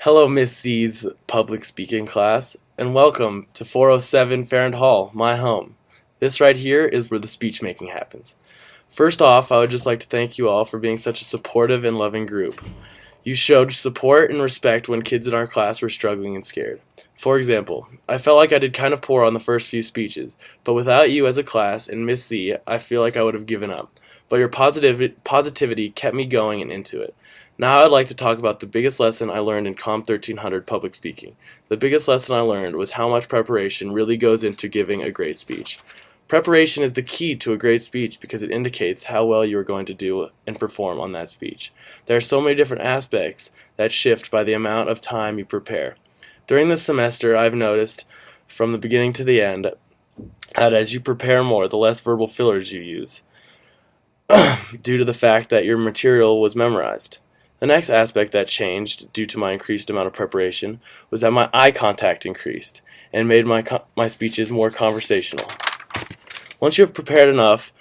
Hello, Miss C's public speaking class, and welcome to 407 Farrand Hall, my home. This right here is where the speech making happens. First off, I would just like to thank you all for being such a supportive and loving group. You showed support and respect when kids in our class were struggling and scared. For example, I felt like I did kind of poor on the first few speeches, but without you as a class and Miss C, I feel like I would have given up. But your positivity kept me going and into it. Now I'd like to talk about the biggest lesson I learned in Com 1300 public speaking. The biggest lesson I learned was how much preparation really goes into giving a great speech. Preparation is the key to a great speech because it indicates how well you are going to do and perform on that speech. There are so many different aspects that shift by the amount of time you prepare. During this semester, I've noticed from the beginning to the end that as you prepare more, the less verbal fillers you use, due to the fact that your material was memorized. The next aspect that changed due to my increased amount of preparation was that my eye contact increased and made my speeches more conversational. Once you have prepared enough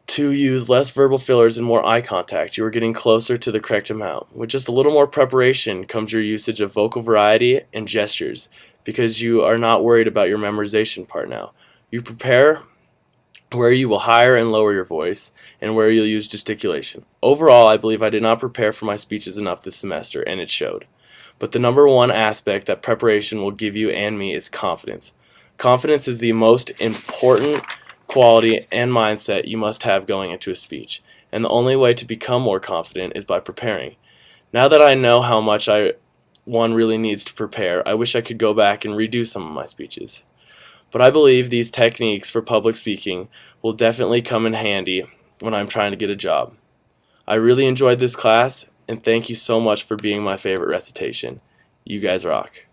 to use less verbal fillers and more eye contact, you are getting closer to the correct amount. With just a little more preparation comes your usage of vocal variety and gestures, because you are not worried about your memorization part now. You prepare where you will higher and lower your voice, and where you'll use gesticulation. Overall, I believe I did not prepare for my speeches enough this semester, and it showed. But the number one aspect that preparation will give you and me is confidence. Confidence is the most important quality and mindset you must have going into a speech, and the only way to become more confident is by preparing. Now that I know how much one really needs to prepare, I wish I could go back and redo some of my speeches. But I believe these techniques for public speaking will definitely come in handy when I'm trying to get a job. I really enjoyed this class, and thank you so much for being my favorite recitation. You guys rock.